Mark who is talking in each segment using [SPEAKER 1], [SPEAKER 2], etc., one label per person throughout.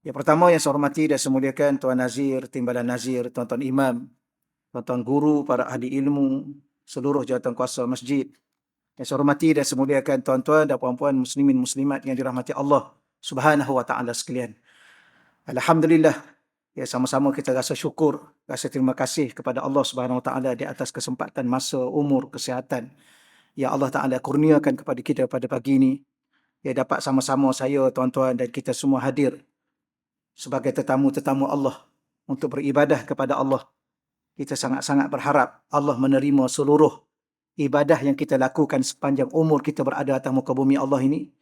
[SPEAKER 1] Yang pertama yang saya hormati dan saya muliakan Tuan Nazir, Timbalan Nazir, Tuan-Tuan Imam, Tuan-Tuan Guru, para ahli ilmu, seluruh jawatan kuasa masjid. Yang saya hormati dan saya muliakan tuan-tuan dan puan-puan muslimin muslimat yang dirahmati Allah Subhanahu wa taala sekalian. Alhamdulillah, ya sama-sama kita rasa syukur, rasa terima kasih kepada Allah Subhanahu wa taala di atas kesempatan masa, umur, kesihatan yang Allah taala kurniakan kepada kita pada pagi ini. Ya dapat sama-sama saya, tuan-tuan dan kita semua hadir sebagai tetamu-tetamu Allah untuk beribadah kepada Allah. Kita sangat-sangat berharap Allah menerima seluruh ibadah yang kita lakukan sepanjang umur kita berada atas muka bumi Allah ini.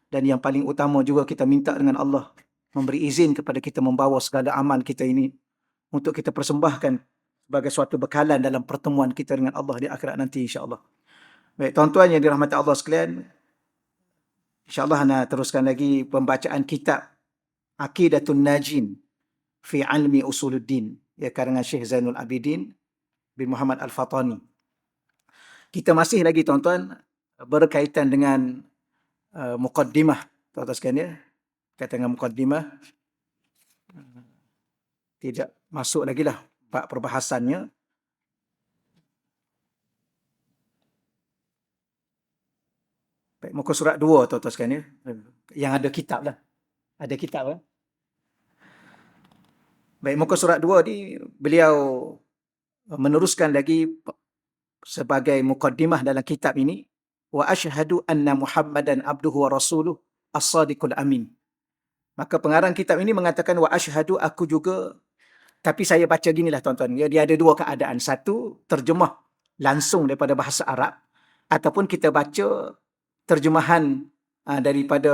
[SPEAKER 1] Dan yang paling utama juga kita minta dengan Allah memberi izin kepada kita membawa segala amal kita ini untuk kita persembahkan sebagai suatu bekalan dalam pertemuan kita dengan Allah di akhirat nanti insya-Allah. Baik, tuan-tuan yang dirahmati Allah sekalian, insya-Allah nak teruskan lagi pembacaan kitab Aqidatun Najin fi Ilmi Usuluddin, ya, karangan Syekh Zainul Abidin bin Muhammad Al-Fatani. Kita masih lagi tuan-tuan berkaitan dengan muqaddimah, tuan-tuan sekalian, ya. Kaitan dengan muqaddimah, tidak masuk lagi lah bab perbahasannya. Baik, muka surat 2 tuan-tuan sekalian, ya. Yang ada kitab lah. Ada kitab lah. Baik, muka surat 2 ni beliau meneruskan lagi sebagai muqaddimah dalam kitab ini, wa asyhadu anna Muhammadan abduhu wa rasuluh as-sadiqul amin. Maka pengarang kitab ini mengatakan wa asyhadu, aku juga, tapi saya baca ginilah tuan-tuan, dia ada dua keadaan. Satu, terjemah langsung daripada bahasa Arab, ataupun kita baca terjemahan daripada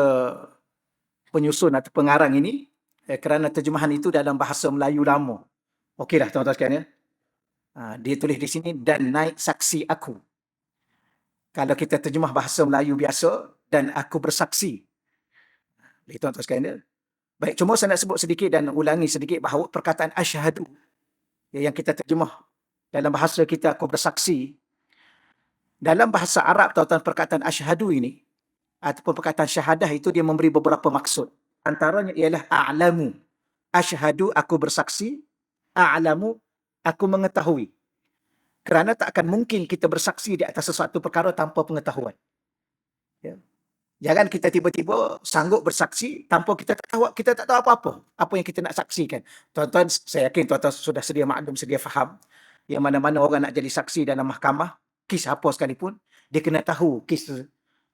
[SPEAKER 1] penyusun atau pengarang ini, kerana terjemahan itu dalam bahasa Melayu lama. Okeylah tuan-tuan sekalian, ya. Dia tulis di sini, dan naik saksi aku. Kalau kita terjemah bahasa Melayu biasa, dan aku bersaksi. Itu tuan-tuan sekalian, ya. Baik, cuma saya nak sebut sedikit dan ulangi sedikit bahawa perkataan asyhadu, yang kita terjemah dalam bahasa kita, aku bersaksi. Dalam bahasa Arab, tuan-tuan, perkataan asyhadu ini, ataupun perkataan syahadah itu, dia memberi beberapa maksud. Antaranya ialah a'lamu. Asyhadu, aku bersaksi. A'lamu, aku mengetahui. Kerana tak akan mungkin kita bersaksi di atas sesuatu perkara tanpa pengetahuan. Ya. Jangan kita tiba-tiba sanggup bersaksi tanpa kita tak tahu apa-apa. Apa yang kita nak saksikan. Tuan-tuan, saya yakin tuan-tuan sudah sedia maklum, sedia faham. Yang mana-mana orang nak jadi saksi dalam mahkamah, kes apa sekalipun, dia kena tahu kes tu.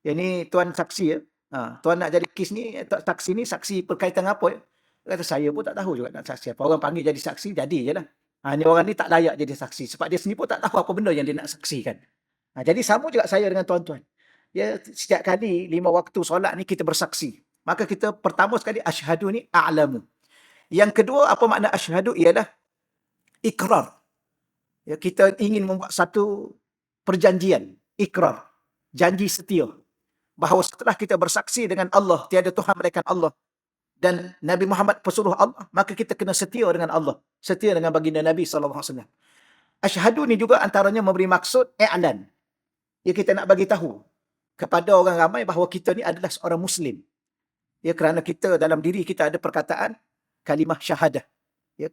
[SPEAKER 1] Yang ni tuan saksi, ya. Tuan nak jadi kes ni, saksi ni, saksi berkaitan apa, ya? Kata saya pun tak tahu juga nak saksi apa. Orang panggil jadi saksi, jadi je lah. Ni orang ni tak layak jadi saksi. Sebab dia sendiri pun tak tahu apa benda yang dia nak saksikan. Jadi sama juga saya dengan tuan-tuan. Ya, setiap kali 5 waktu solat ni kita bersaksi. Maka kita pertama sekali asyhadu ni a'lamu. Yang kedua, apa makna asyhadu ialah ikrar. Ya, kita ingin membuat satu perjanjian, ikrar, janji setia. Bahawa setelah kita bersaksi dengan Allah, tiada Tuhan melainkan Allah, dan Nabi Muhammad pesuruh Allah, maka kita kena setia dengan Allah, setia dengan baginda Nabi SAW. Asyhadu ni juga antaranya memberi maksud i'lan. Ya, kita nak bagi tahu kepada orang ramai bahawa kita ni adalah seorang Muslim. Ya, kerana kita dalam diri kita ada perkataan kalimah syahadah. Ya,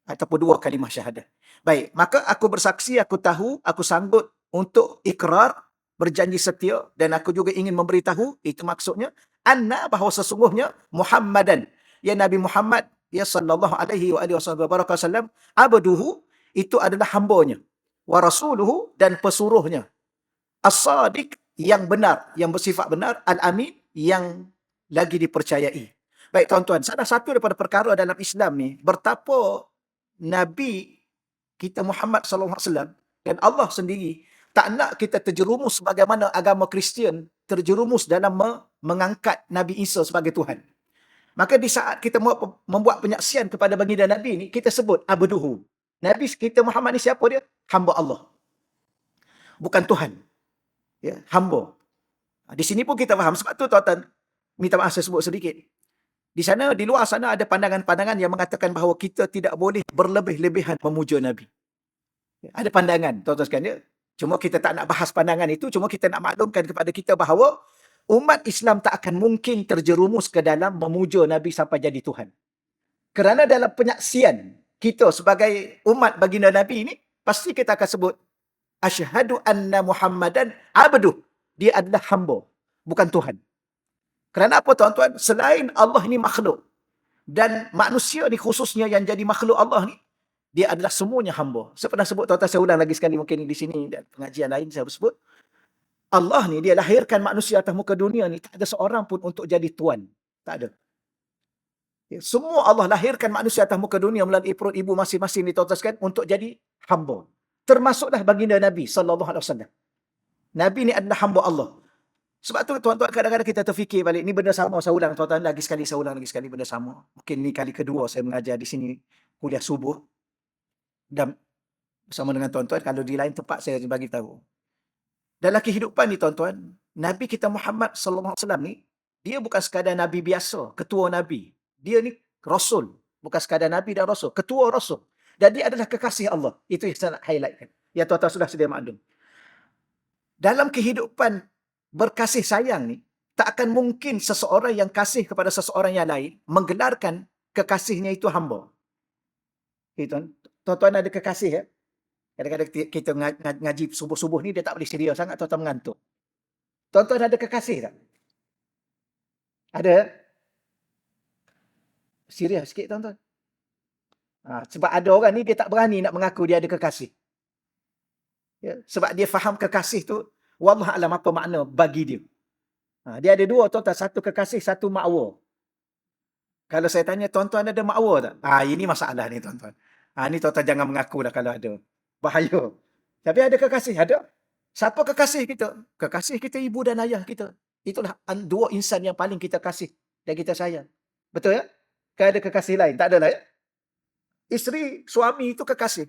[SPEAKER 1] ataupun 2 kalimah syahadah. Baik, maka aku bersaksi, aku tahu, aku sanggup untuk ikrar, berjanji setia, dan aku juga ingin memberitahu, itu maksudnya, anna, bahawa sesungguhnya Muhammadan, ya Nabi Muhammad, ya sallallahu alaihi wasallam, abduhu, itu adalah hambanya, wa rasuluhu, dan pesuruhnya, as-sadiq, yang benar, yang bersifat benar, al-amin, yang lagi dipercayai. Baik tuan-tuan, salah satu daripada perkara dalam Islam ni, betapa Nabi kita Muhammad SAW dan Allah sendiri tak nak kita terjerumus sebagaimana agama Kristian terjerumus dalam mengangkat Nabi Isa sebagai Tuhan. Maka di saat kita membuat penyaksian kepada baginda Nabi ni, kita sebut abduhu. Nabi kita Muhammad ni siapa dia? Hamba Allah. Bukan Tuhan. Ya, hamba. Di sini pun kita faham. Sebab tu tuan-tuan, minta maaf saya sebut sedikit. Di sana, di luar sana ada pandangan-pandangan yang mengatakan bahawa kita tidak boleh berlebih-lebihan memuja Nabi. Ada pandangan, tuan-tuan sekalian, ya. Cuma kita tak nak bahas pandangan itu, cuma kita nak maklumkan kepada kita bahawa umat Islam tak akan mungkin terjerumus ke dalam memuja Nabi sampai jadi Tuhan. Kerana dalam penyaksian kita sebagai umat baginda Nabi ini, pasti kita akan sebut, asyhadu anna Muhammadan abduh. Dia adalah hamba, bukan Tuhan. Kerana apa tuan-tuan? Selain Allah ni makhluk, dan manusia ni khususnya yang jadi makhluk Allah ni, dia adalah semuanya hamba. Saya pernah sebut tuan-tuan, saya ulang lagi sekali mungkin di sini dan pengajian lain saya sebut. Allah ni dia lahirkan manusia atas muka dunia ni, tak ada seorang pun untuk jadi tuan. Tak ada. Semua Allah lahirkan manusia atas muka dunia melalui perut ibu masing-masing ditotaskan untuk jadi hamba. Termasuklah baginda Nabi SAW. Nabi ni adalah hamba Allah. Sebab tu tuan-tuan kadang-kadang kita terfikir balik, ni benda sama, saya ulang tuan-tuan lagi sekali, saya ulang lagi sekali, benda sama. Mungkin ni kali kedua saya mengajar di sini kuliah subuh. Dan bersama dengan tuan-tuan, kalau di lain tempat saya bagi tahu. Dalam kehidupan ni tuan-tuan, Nabi kita Muhammad SAW ni, dia bukan sekadar Nabi biasa, ketua Nabi. Dia ni Rasul. Bukan sekadar Nabi dan Rasul. Ketua Rasul. Dan dia adalah kekasih Allah. Itu yang saya nak highlightkan. Ya tuan-tuan sudah sedia maklum. Dalam kehidupan berkasih sayang ni, tak akan mungkin seseorang yang kasih kepada seseorang yang lain menggelarkan kekasihnya itu hamba. Okay, tuan-tuan ada kekasih ya? Kadang-kadang kita ngaji subuh-subuh ni, dia tak boleh sedia sangat, tuan-tuan mengantuk. Tuan-tuan ada kekasih tak? Ada? Serius sikit tuan-tuan. Sebab ada orang ni dia tak berani nak mengaku dia ada kekasih. Ya, sebab dia faham kekasih tu, wallah alam apa makna bagi dia. Dia ada dua tuan-tuan, satu kekasih, satu makwa. Kalau saya tanya tuan-tuan ada makwa tak? Ini masalah ni tuan-tuan. Ni tuan-tuan jangan mengaku dah kalau ada. Bahaya. Tapi ada kekasih, ada. Siapa kekasih kita? Kekasih kita ibu dan ayah kita. Itulah dua insan yang paling kita kasih dan kita sayang. Betul ya? Kan ada kekasih lain? Tak ada lah ya? Isteri, suami itu kekasih.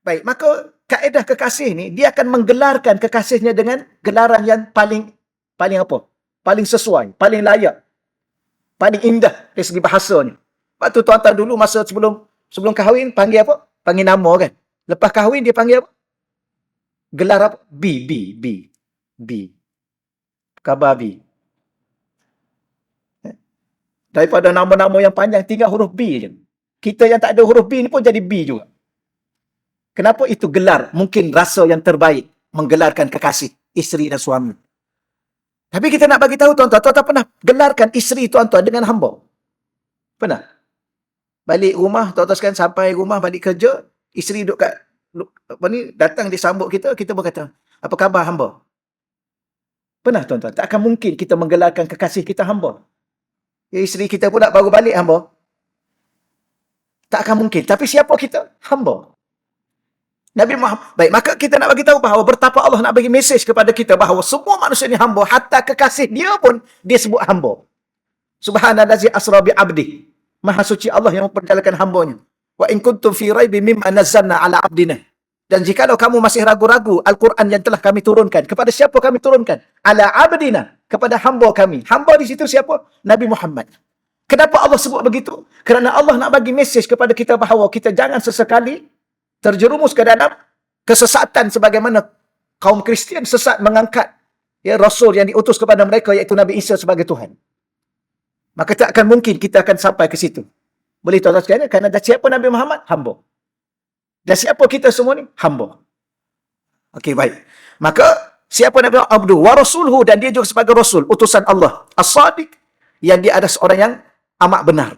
[SPEAKER 1] Baik, maka kaedah kekasih ni, dia akan menggelarkan kekasihnya dengan gelaran yang paling apa? Paling sesuai, paling layak, paling indah dari segi bahasanya. Sebab tu tuan-tuan dulu masa sebelum kahwin, panggil apa? Panggil nama kan? Lepas kahwin, dia panggil apa? Gelar apa? B. Khabar B. Daripada nama-nama yang panjang, tinggal huruf B je. Kita yang tak ada huruf B ni pun jadi B juga. Kenapa? Itu gelar. Mungkin rasa yang terbaik menggelarkan kekasih, isteri dan suami. Tapi kita nak bagi tahu tuan-tuan, tuan-tuan pernah gelarkan isteri tuan-tuan dengan hamba? Pernah? Balik rumah, tuan-tuan sekalian sampai rumah, balik kerja, isteri duduk kat, datang disambut kita, kita berkata, apa khabar hamba? Pernah tuan-tuan? Tak akan mungkin kita menggelarkan kekasih kita hamba. Isteri kita pula baru balik hamba. Tak akan mungkin. Tapi siapa kita? Hamba. Nabi Muhammad. Baik, maka kita nak bagi tahu bahawa betapa Allah nak bagi mesej kepada kita bahawa semua manusia ni hamba, hatta kekasih dia pun dia sebut hamba. Subhanallazi asra bi abdi. Maha suci Allah yang memperjalankan hambanya. Wa in kuntum fi raibin mimma nazzalna ala abdina. Dan jikalau kamu masih ragu-ragu Al-Quran yang telah kami turunkan, kepada siapa kami turunkan? Ala abdina, kepada hamba kami. Hamba di situ siapa? Nabi Muhammad. Kenapa Allah sebut begitu? Kerana Allah nak bagi mesej kepada kita bahawa kita jangan sesekali terjerumus ke dalam kesesatan sebagaimana kaum Kristian sesat mengangkat Rasul yang diutus kepada mereka iaitu Nabi Isa sebagai Tuhan. Maka tak akan mungkin kita akan sampai ke situ. Boleh tuan-tuan sekalian? Kerana siapa Nabi Muhammad? Hamba. Dan siapa kita semua ni? Hamba. Okey, baik. Maka siapa Nabi Muhammad? Abdu wa rasuluhu, dan dia juga sebagai Rasul, utusan Allah. As-Sadiq, yang dia ada seorang yang amat benar.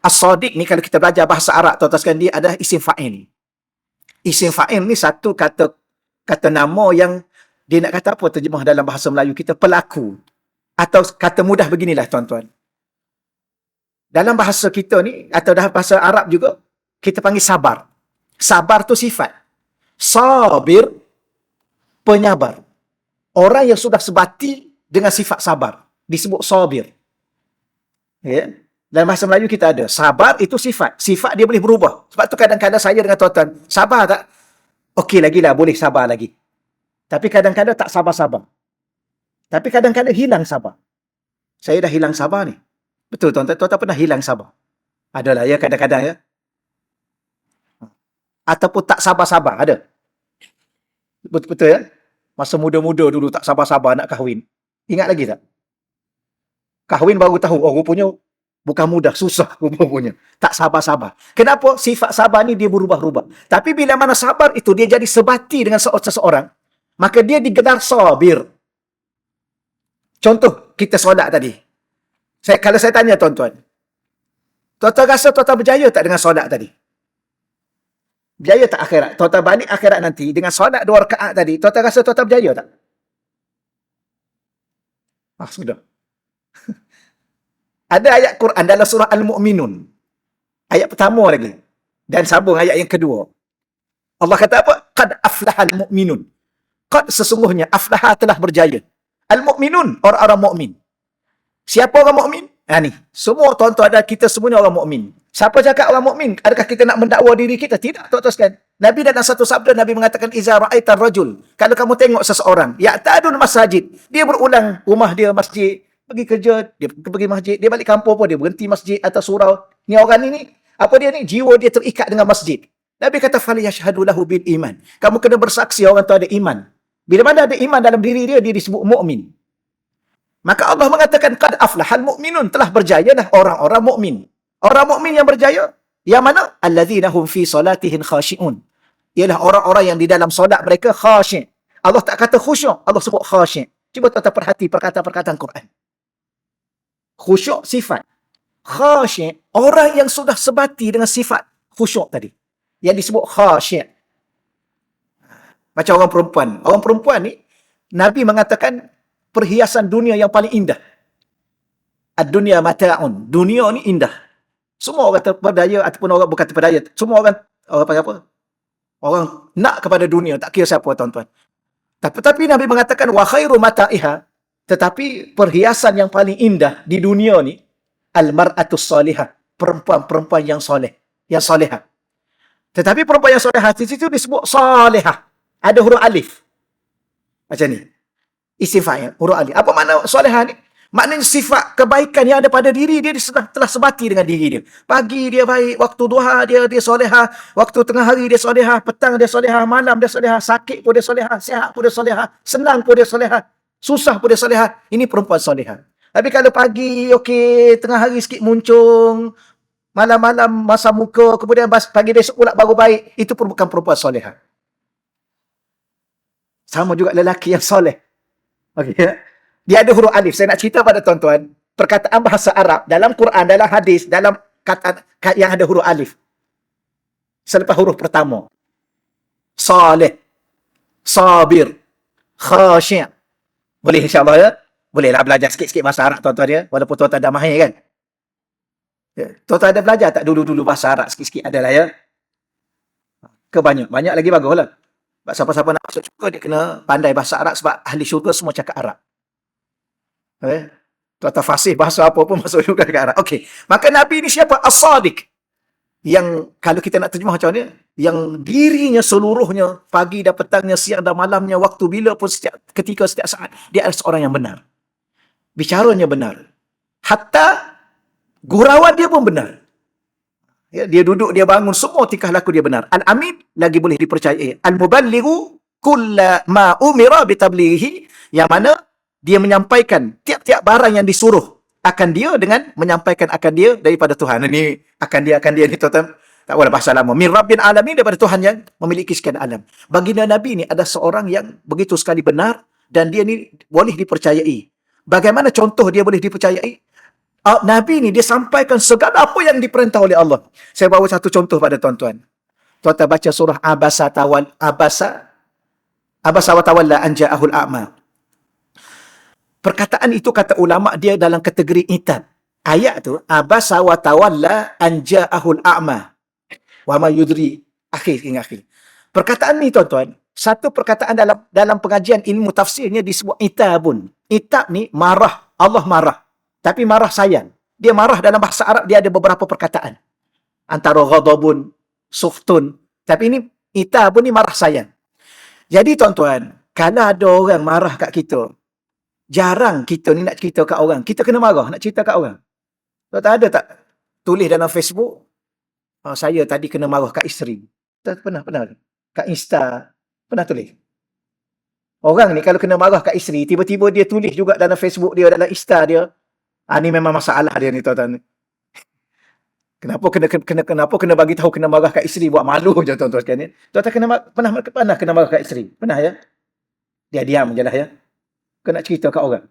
[SPEAKER 1] As-Sadiq ni kalau kita belajar bahasa Arab, tuan-tuan sekalian, dia adalah isim fa'il. Isim fa'il ni satu kata nama yang dia nak kata apa terjemah dalam bahasa Melayu kita? Pelaku. Atau kata mudah beginilah tuan-tuan. Dalam bahasa kita ni, atau dalam bahasa Arab juga, kita panggil sabar. Sabar tu sifat. Sabir, penyabar. Orang yang sudah sebati dengan sifat sabar disebut sabir. Ya? Dalam bahasa Melayu kita ada. Sabar itu sifat. Sifat dia boleh berubah. Sebab tu kadang-kadang saya dengan tuan-tuan, sabar tak? Okey lagi lah, boleh sabar lagi. Tapi kadang-kadang tak sabar-sabar. Tapi kadang-kadang hilang sabar. Saya dah hilang sabar ni. Betul tuan-tuan, tuan-tuan pernah hilang sabar? Adalah ya kadang-kadang ya. Ataupun tak sabar-sabar, ada. Betul ya? Masa muda-muda dulu tak sabar-sabar nak kahwin. Ingat lagi tak? Kahwin baru tahu, oh rupanya Bukan mudah, susah punya. Tak sabar-sabar. Kenapa? Sifat sabar ni dia berubah-ubah. Tapi bila mana sabar itu, dia jadi sebati dengan seseorang, maka dia digelar sabir. Contoh, kita solat tadi. Kalau saya tanya tuan-tuan, tuan-tuan rasa tuan-tuan berjaya tak dengan solat tadi? Berjaya tak akhirat? Tuan-tuan balik akhirat nanti, dengan solat 2 rakaat tadi, tuan-tuan rasa tuan-tuan berjaya tak? Sudah. Ada ayat Quran dalam surah Al-Mu'minun. Ayat pertama lagi. Dan sambung ayat yang kedua. Allah kata apa? Qad aflahal mu'minun. Qad sesungguhnya aflaha telah berjaya. Al-Mu'minun, orang-orang mukmin. Siapa orang mukmin? Ni. Semua tuan-tuan ada, kita semua ni orang mukmin. Siapa cakap orang mukmin? Adakah kita nak mendakwa diri kita? Tidak, tuan-tuan sekalian. Nabi dalam satu sabda, Nabi mengatakan, Iza ra'aitar rajul. Kalau kamu tengok seseorang, ya'tadun masajid. Dia berulang rumah dia masjid. Pergi kerja, dia pergi masjid. Dia balik kampung pun, dia berhenti masjid atau surau. Ni orang ni, apa dia ni? Jiwa dia terikat dengan masjid. Nabi kata, faliyashhadu lahu bil iman. Kamu kena bersaksi orang tu ada iman. Bila mana ada iman dalam diri dia, dia disebut mukmin. Maka Allah mengatakan, qad aflahal mu'minun, telah berjayalah orang-orang mukmin. Orang mukmin yang berjaya, yang mana? Alladzina hum fi salatihim khashi'un. Ialah orang-orang yang di dalam solat mereka khasyi'. Allah tak kata khusyuk, Allah sebut khasyi'. Cuba tuan-tuan perhati perkataan-perkataan Quran. Khusyuk sifat. Khasyi', orang yang sudah sebati dengan sifat khusyuk tadi. Yang disebut khasyi'. Macam orang perempuan. Orang perempuan ni, Nabi mengatakan, perhiasan dunia yang paling indah. Ad-dunya mata'un. Dunia ni indah. Semua orang terpedaya ataupun orang bukan terpedaya. Semua orang apa? Orang nak kepada dunia. Tak kira siapa, tuan-tuan. Tapi Nabi mengatakan, wa khairu mata'iha. Tetapi perhiasan yang paling indah di dunia ni, al-mar'atus salihah. Perempuan-perempuan yang soleh. Yang solehah. Tetapi perempuan yang solehah di situ disebut salihah. Ada huruf alif. Macam ni. Isim fa'il, huruf alif. Apa makna solehah ni? Maknanya sifat kebaikan yang ada pada diri dia, telah sebati dengan diri dia. Pagi dia baik, waktu duha dia solehah, waktu tengah hari dia solehah, petang dia solehah, malam dia solehah, sakit pun dia solehah, sihat pun dia solehah, senang pun dia solehah, susah pun dia solehah. Ini perempuan solehah. Tapi kalau pagi, okey, tengah hari sikit muncung, malam-malam masam muka, kemudian pagi besok pula baru baik, itu pun bukan perempuan solehah. Sama juga lelaki yang soleh. Okey, dia ada huruf alif. Saya nak cerita pada tuan-tuan, perkataan bahasa Arab dalam Quran, dalam hadis, dalam kata yang ada huruf alif. Selepas huruf pertama. Saleh, sabir, khasyi'. Boleh insya-Allah ya? Bolehlah belajar sikit-sikit bahasa Arab tuan-tuan ya, walaupun tuan-tuan dah mahir kan. Ya. Tuan-tuan ada belajar tak dulu-dulu bahasa Arab sikit-sikit adalah ya? Ke banyak? Banyak lagi baguslah. Sebab siapa-siapa nak masuk syurga, dia kena pandai bahasa Arab sebab ahli syurga semua cakap Arab. Tuan-tuan fasih bahasa apa pun masuk syurga cakap Arab. Okey. Maka Nabi ni siapa? As-Sadiq. Yang kalau kita nak terjemah macam mana? Yang dirinya seluruhnya, pagi dan petangnya, siang dan malamnya, waktu bila pun, setiap ketika, setiap saat, dia adalah seorang yang benar. Bicaranya benar. Hatta gurauan dia pun benar. Ya, dia duduk, dia bangun, semua tingkah laku dia benar. Al-Amin lagi boleh dipercayai. Al-Muballighu kulla ma umira bitablighihi, yang mana dia menyampaikan tiap-tiap barang yang disuruh akan dia dengan menyampaikan akan dia daripada Tuhan. Ini akan dia ni tuan-tuan. Tak boleh bahasa lama. Min Rabbin alamin, daripada Tuhan yang memiliki sekian alam. Baginda Nabi ni ada seorang yang begitu sekali benar dan dia ni boleh dipercayai. Bagaimana contoh dia boleh dipercayai? Nabi ni dia sampaikan segala apa yang diperintah oleh Allah. Saya bawa satu contoh pada tuan-tuan. Tuan-tuan baca surah Abasa wa tawalla an ja'ahul a'ma. Perkataan itu kata ulama dia dalam kategori itab. Ayat tu abasa wa tawalla an ja'ahul a'ma. Wa ma yudri akhir. Perkataan ni tuan-tuan, satu perkataan dalam pengajian ilmu tafsirnya disebut itabun. Itab ni marah, Allah marah. Tapi marah sayang. Dia marah dalam bahasa Arab, dia ada beberapa perkataan. Antara ghadabun, suftun. Tapi ini itabun ni marah sayang. Jadi tuan-tuan, kalau ada orang marah kat kita, jarang kita ni nak cerita kat orang. Kita kena marah nak cerita kat orang. Tuan-tuan ada tak tulis dalam Facebook, saya tadi kena marah kat isteri. Pernah. Kat Insta, pernah tulis. Orang ni kalau kena marah kat isteri, tiba-tiba dia tulis juga dalam Facebook dia, dalam Insta dia. Ni memang masalah dia ni tuan-tuan. Kenapa kena bagi tahu kena marah kat isteri, buat malu je tuan-tuan sekalian. Tuan-tuan pernah kena marah kat isteri? Pernah ya? Dia diam je lah ya. Kena cerita kat orang.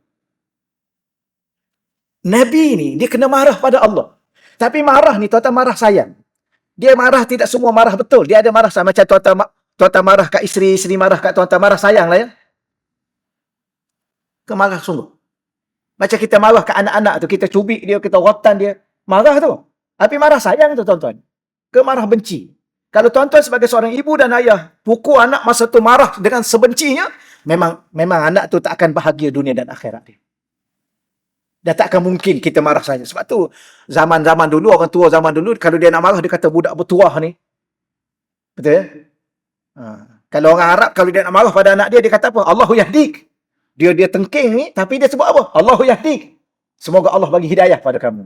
[SPEAKER 1] Nabi ni dia kena marah pada Allah. Tapi marah ni tuan-tuan marah sayang. Dia marah tidak semua marah betul. Dia ada marah sama macam tuan-tuan marah kat isteri, isteri marah kat tuan-tuan, marah sayang lah ya. Kemarah sungguh. Macam kita marah kat anak-anak tu, kita cubik dia, kita rotan dia. Marah tu. Tapi marah sayang tu tuan-tuan. Kemarah benci. Kalau tuan-tuan sebagai seorang ibu dan ayah, pukul anak masa tu marah dengan sebencinya, memang anak tu tak akan bahagia dunia dan akhirat dia. Dan tak akan mungkin kita marah saja. Sebab tu, zaman-zaman dulu, orang tua zaman dulu, kalau dia nak marah, dia kata budak bertuah ni. Betul ya? Kalau orang Arab, kalau dia nak marah pada anak dia, dia kata apa? Allahu yahdik. Dia tengking ni, tapi dia sebut apa? Allahu yahdik. Semoga Allah bagi hidayah pada kamu.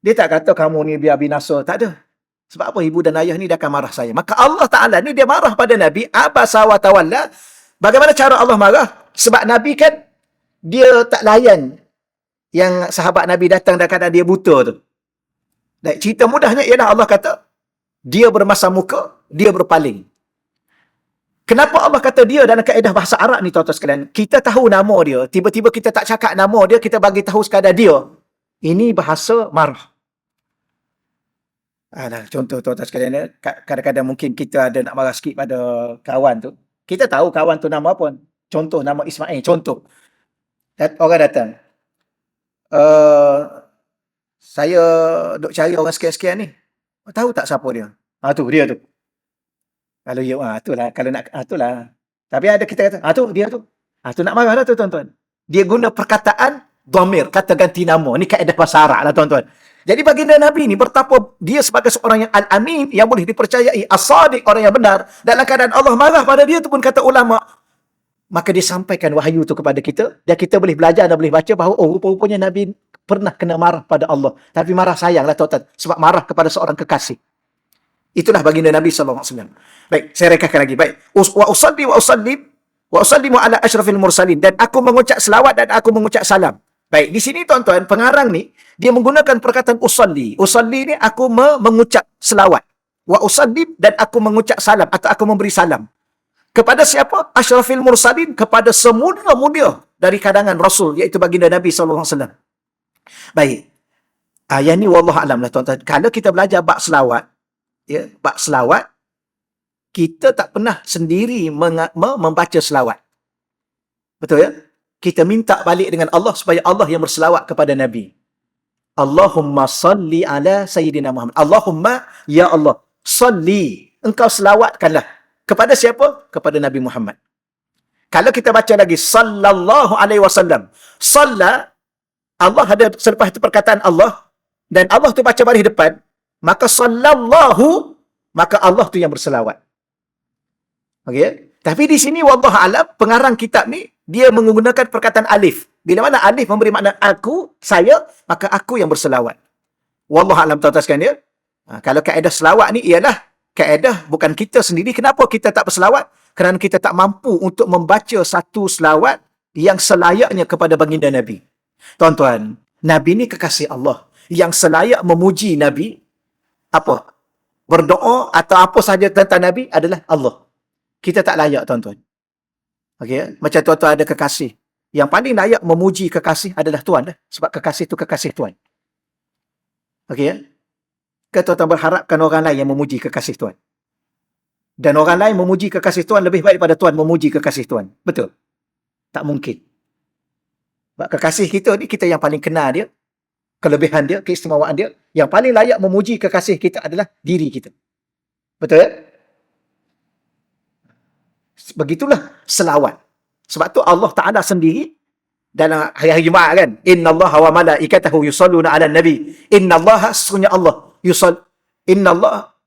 [SPEAKER 1] Dia tak kata kamu ni biar binasa. Tak ada. Sebab apa? Ibu dan ayah ni dia akan marah saya. Maka Allah Ta'ala ni dia marah pada Nabi. Abasa wa tawalla. Bagaimana cara Allah marah? Sebab Nabi kan, dia tak layan yang sahabat Nabi datang dan kadang dia buta tu. Dan cerita mudahnya ialah Allah kata, dia bermasam muka, dia berpaling. Kenapa Allah kata dia dalam kaedah bahasa Arab ni tuan-tuan sekalian? Kita tahu nama dia, tiba-tiba kita tak cakap nama dia, kita bagi tahu sekadar dia. Ini bahasa marah. Contoh tuan-tuan sekalian, kadang-kadang mungkin kita ada nak marah sikit pada kawan tu. Kita tahu kawan tu nama apa. Contoh nama Ismail, contoh. Orang datang. Saya duk cari orang sekian-sekian ni. Tahu tak siapa dia? Tu dia tu. Kalau ya, itulah. Kalau nak, itulah. Tapi ada kita kata, tu dia tu. Tu nak marah lah tu tuan-tuan. Dia guna perkataan dhamir, kata ganti nama. Ni kaedah bahasa Arab lah tuan-tuan. Jadi baginda Nabi ni bertapa dia sebagai seorang yang al-amin, yang boleh dipercayai, as-sadiq, orang yang benar. Dalam keadaan Allah marah pada dia tu pun kata ulama, maka dia sampaikan wahyu tu kepada kita, dan kita boleh belajar dan boleh baca bahawa rupa-rupanya Nabi pernah kena marah pada Allah. Tapi marah sayang lah tuan-tuan, sebab marah kepada seorang kekasih. Itulah baginda Nabi SAW. Baik, saya rekahkan lagi. Baik. Wa usallimu ala asyrafil mursalin. Dan aku mengucap selawat dan aku mengucap salam. Baik, di sini tuan-tuan, pengarang ni, dia menggunakan perkataan usalli. Usalli ni aku mengucap selawat. Wa usallim dan aku mengucap salam atau aku memberi salam. Kepada siapa? Asyrafil mursalin, kepada semulia-mulia dari kalangan Rasul, iaitu baginda Nabi SAW. Baik. Yang ni wallahualam lah tuan-tuan. Kalau kita belajar bab selawat, ya, bab selawat, kita tak pernah sendiri membaca selawat. Betul ya? Kita minta balik dengan Allah supaya Allah yang berselawat kepada Nabi. Allahumma salli ala Sayyidina Muhammad. Allahumma, ya Allah, salli. Engkau selawatkanlah. Kepada siapa? Kepada Nabi Muhammad. Kalau kita baca lagi, sallallahu alaihi wasallam. Salla, Allah ada selepas itu perkataan Allah, dan Allah tu baca baris depan, maka sallallahu, maka Allah tu yang berselawat. Okey? Tapi di sini wallahualam, pengarang kitab ni dia menggunakan perkataan alif. Bila mana alif memberi makna aku, saya, maka aku yang berselawat. Wallahualam tuan-tuan sekalian ya. Kalau kaedah selawat ni ialah kaedah bukan kita sendiri. Kenapa kita tak berselawat? Kerana kita tak mampu untuk membaca satu selawat yang selayaknya kepada baginda Nabi. Tuan-tuan, Nabi ni kekasih Allah. Yang selayak memuji Nabi, apa? Berdoa atau apa sahaja tentang Nabi adalah Allah. Kita tak layak tuan-tuan. Okey, macam tuan-tuan ada kekasih. Yang paling layak memuji kekasih adalah Tuhan lah. Sebab kekasih itu kekasih Tuhan. Okey ya? Kan tuan-tuan berharapkan orang lain yang memuji kekasih Tuhan. Dan orang lain memuji kekasih Tuhan lebih baik daripada Tuhan memuji kekasih Tuhan. Betul? Tak mungkin. Sebab kekasih kita ni, kita yang paling kenal dia, kelebihan dia, keistimewaan dia. Yang paling layak memuji kekasih kita adalah diri kita. Betul ya? Begitulah selawat. Sebab tu Allah Ta'ala sendiri dalam hari-hari Jumaat kan, innallaha wa malaikatahu yusalluna 'alan nabi. Innallaha, sesungguhnya Allah,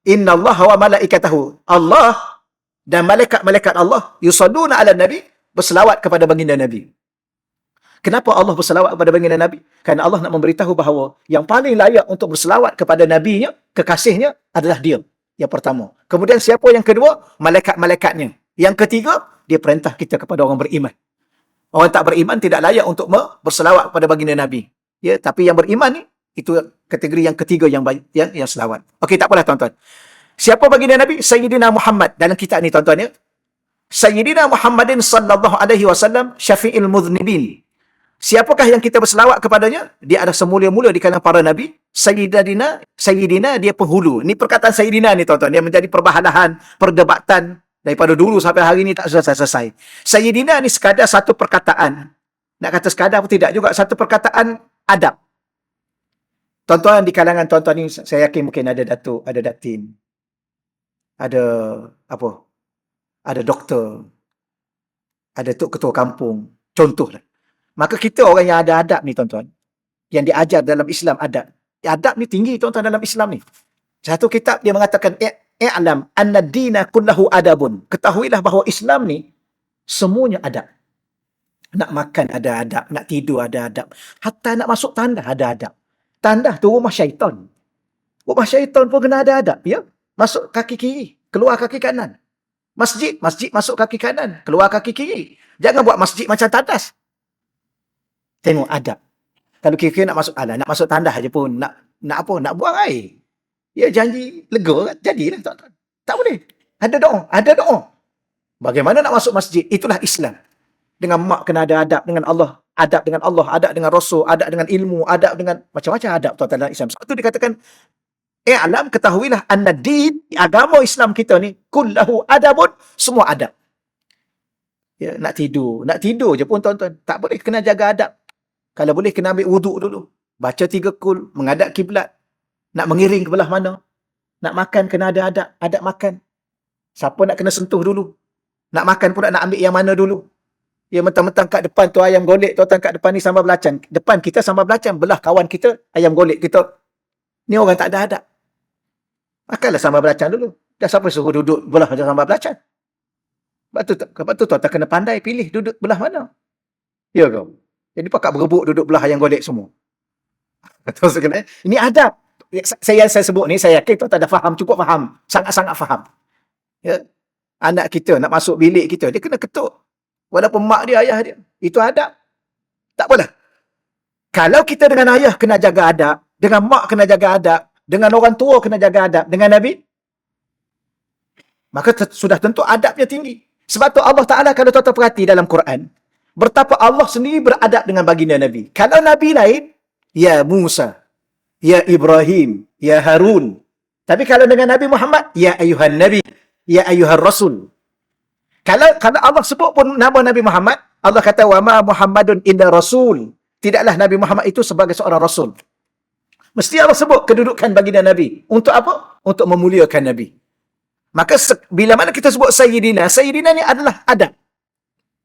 [SPEAKER 1] innallaha wa malaikatahu, Allah dan malaikat-malaikat Allah yusalluna 'alan nabi, berselawat kepada baginda Nabi. Kenapa Allah berselawat kepada baginda Nabi? Kerana Allah nak memberitahu bahawa yang paling layak untuk berselawat kepada Nabi-Nya, kekasihnya, adalah dia. Yang pertama. Kemudian siapa yang kedua? Malaikat-malaikatnya. Yang ketiga, dia perintah kita kepada orang beriman. Orang tak beriman tidak layak untuk berselawat kepada baginda Nabi. Ya, tapi yang beriman ni, Itu kategori yang ketiga yang selawat. Okey, tak apalah tuan-tuan. Siapa baginda Nabi? Sayyidina Muhammad. Dalam kitab ni tuan-tuan ya. Sayyidina Muhammadin sallallahu alaihi wasallam syafi'il mudhnibin. Siapakah yang kita berselawat kepadanya? Dia adalah semulia-mulia di kalangan para nabi. Sayyidina dia penghulu. Ini perkataan Sayyidina ni tuan-tuan. Dia menjadi perbahalahan, perdebatan daripada dulu sampai hari ini tak selesai-selesai. Sayyidina ni sekadar satu perkataan. Nak kata sekadar pun tidak juga. Satu perkataan adab. Tuan-tuan di kalangan tuan-tuan ni, saya yakin mungkin ada datuk, ada datin. Ada apa? Ada doktor, ada tok ketua kampung, contohlah. Maka kita orang yang ada adab ni tuan-tuan, yang diajar dalam Islam adab. Adab ni tinggi tuan-tuan dalam Islam ni. Satu kitab dia mengatakan, i'lam anna dina kullahu adabun. Ketahuilah bahawa Islam ni semuanya adab. Nak makan ada adab, nak tidur ada adab. Hatta nak masuk tandas ada adab. Tandas tu rumah syaitan. Rumah syaitan pun kena ada adab, ya? Masuk kaki kiri, keluar kaki kanan. Masjid masuk kaki kanan, keluar kaki kiri. Jangan buat masjid macam tandas. Tengok adab. Kalau kira-kira nak masuk tandas aja pun, nak apa? Nak buang air. Ya janji lega kan? Jadilah tuan-tuan. Tak boleh. Ada doa. Bagaimana nak masuk masjid? Itulah Islam. Dengan mak kena ada adab dengan Allah, adab dengan Allah, adab dengan Rasul, adab dengan ilmu, adab dengan macam-macam adab tuan-tuan dalam Islam. Sebab itu dikatakan i'lam, ketahuilah anna din, agama Islam kita ni kullahu adabun, semua adab. Ya, nak tidur je pun tuan-tuan, tak boleh, kena jaga adab. Kalau boleh kena ambil wuduk dulu, baca 3 kul, menghadap kiblat, nak mengiring ke belah mana, nak makan kena ada adab makan. Siapa nak kena sentuh dulu, nak makan pula nak ambil yang mana dulu. Ya, mentang-mentang kat depan tu ayam golek, tuan-tuan, kat depan ni sambal belacan, depan kita sambal belacan, belah kawan kita ayam golek kita. Ni orang tak ada adab. Makanlah sambal belacan dulu. Dah siapa suruh duduk belah macam sambal belacan? Lepas tu tuan-tuan kena pandai pilih duduk belah mana. Ya kau? Jadi pakat berebut duduk belah ayam golek semua. Ini adab. Saya sebut ni, saya yakin tuan-tuan dah faham, cukup faham. Sangat-sangat faham. Ya? Anak kita nak masuk bilik kita, dia kena ketuk. Walaupun mak dia, ayah dia. Itu adab. Tak apalah. Kalau kita dengan ayah kena jaga adab, dengan mak kena jaga adab, dengan orang tua kena jaga adab, dengan Nabi, maka sudah tentu adabnya tinggi. Sebab tu Allah Ta'ala kalau tuan-tuan perhati dalam Quran, betapa Allah sendiri beradab dengan baginda Nabi. Kalau Nabi lain, ya Musa, ya Ibrahim, ya Harun. Tapi kalau dengan Nabi Muhammad, ya ayuhan Nabi, ya ayuhan Rasul. Kalau Allah sebut pun nama Nabi Muhammad, Allah kata, wa ma Muhammadun illa Rasul. Tidaklah Nabi Muhammad itu sebagai seorang Rasul. Mesti Allah sebut kedudukan baginda Nabi. Untuk apa? Untuk memuliakan Nabi. Maka bila mana kita sebut Sayyidina, Sayyidina ni adalah adab.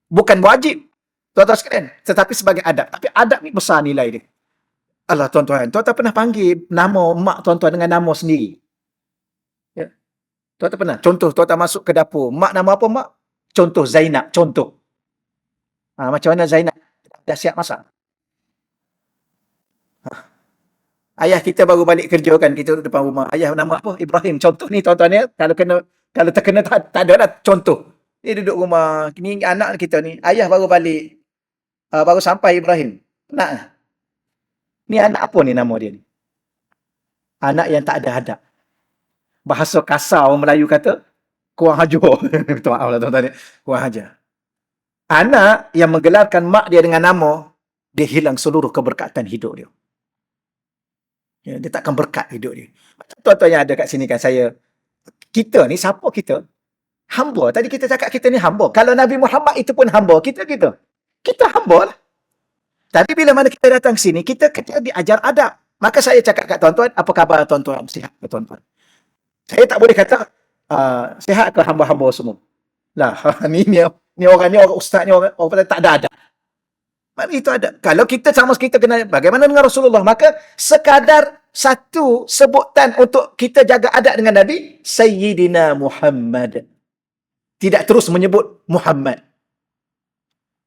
[SPEAKER 1] Bukan wajib, tuan-tuan sekalian. Tetapi sebagai adab. Tapi adab ni besar nilai dia. Allah tuan-tuan. Tuan-tuan pernah panggil nama mak tuan-tuan dengan nama sendiri? Ya. Tuan-tuan pernah? Contoh, tuan-tuan masuk ke dapur. Mak nama apa mak? Contoh Zainab. Contoh. Macam mana Zainab? Dah siap masak? Ayah kita baru balik kerja kan, kita duduk depan rumah. Ayah nama apa? Ibrahim. Contoh ni tuan-tuan ya. Kalau terkena tak ada lah contoh. Dia duduk rumah. Ni anak kita ni. Ayah baru balik. Baru sampai Ibrahim. Nak? Ni anak apa ni nama dia ni? Anak yang tak ada adab. Bahasa kasar orang Melayu kata, kurang hajar. Minta maaf lah tuan-tuan. Kurang hajar. Anak yang menggelarkan mak dia dengan nama, dia hilang seluruh keberkatan hidup dia. Ya, dia takkan berkat hidup dia. Macam tuan-tuan yang ada kat sini kan, kita ni, siapa kita? Hamba. Tadi kita cakap kita ni hamba. Kalau Nabi Muhammad itu pun hamba, kita hamba lah. Tapi bila mana kita datang sini, kita diajar adab. Maka saya cakap kat tuan-tuan, apa khabar tuan-tuan? Sihat ke tuan-tuan? Saya tak boleh kata, sihat ke hamba-hamba semua? Lah, ni orang ustaz ni, orang tak ada adab. Mana itu ada. Kalau kita sama kita kena bagaimana dengan Rasulullah, maka sekadar satu sebutan untuk kita jaga adab dengan Nabi, Sayyidina Muhammad. Tidak terus menyebut Muhammad.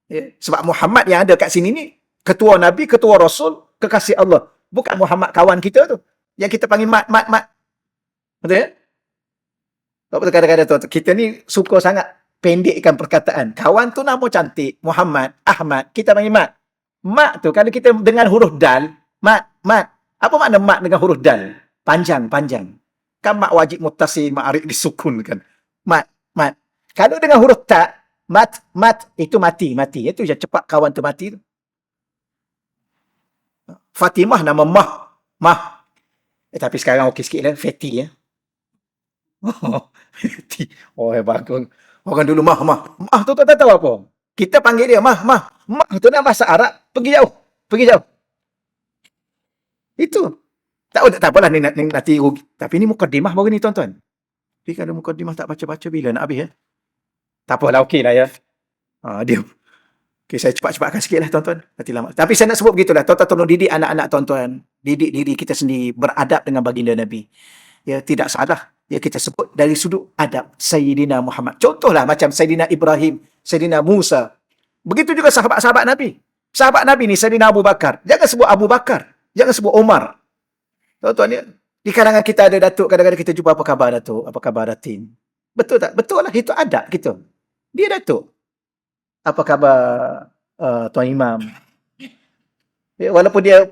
[SPEAKER 1] Ya, sebab Muhammad yang ada kat sini ni, ketua Nabi, ketua Rasul, kekasih Allah. Bukan Muhammad kawan kita tu. Yang kita panggil mat. Betul ya? Betul kadang-kadang tu. Kita ni suka sangat pendekkan perkataan. Kawan tu nama cantik. Muhammad, Ahmad. Kita panggil Mat. Mat tu, kalau kita dengan huruf dal, Mat. Apa makna mat dengan huruf dal? Panjang. Kan mat wajib muttasil, ma'arif disukunkan. Mat. Kalau dengan huruf ta, mat itu mati. Itu je cepat kawan tu mati tu. Fatimah nama Mah. Tapi sekarang okey sikit lah, Fatty ya. Fatty. Oh, bagus. Orang dulu Mah tu tak tahu apa. Kita panggil dia Mah. Mah tu dalam bahasa Arab, pergi jauh. Itu. Tak apalah ni nanti rugi. Tapi ni mukadimah baru ni tuan-tuan. Tapi kalau mukadimah tak baca-baca bila nak habis ya? Tak apalah, okeylah ya. Dia. Okay, saya cepat-cepatkan sikit lah tuan-tuan. Nanti lama. Tapi saya nak sebut begitulah. Tuan-tuan tolong didik anak-anak tuan-tuan. Didik diri kita sendiri beradab dengan baginda Nabi. Ya, tidak salah. Ya, kita sebut dari sudut adab Sayyidina Muhammad. Contohlah macam Sayyidina Ibrahim, Sayyidina Musa. Begitu juga sahabat-sahabat Nabi. Sahabat Nabi ni Sayyidina Abu Bakar. Jangan sebut Abu Bakar. Jangan sebut Omar. Tuan-tuan ya. Di kalangan kita ada datuk, kadang-kadang kita jumpa apa khabar datuk, apa khabar datin. Betul tak? Betul lah, itu adab kita. Dia datuk. Apa khabar Tuan Imam? Ya, walaupun dia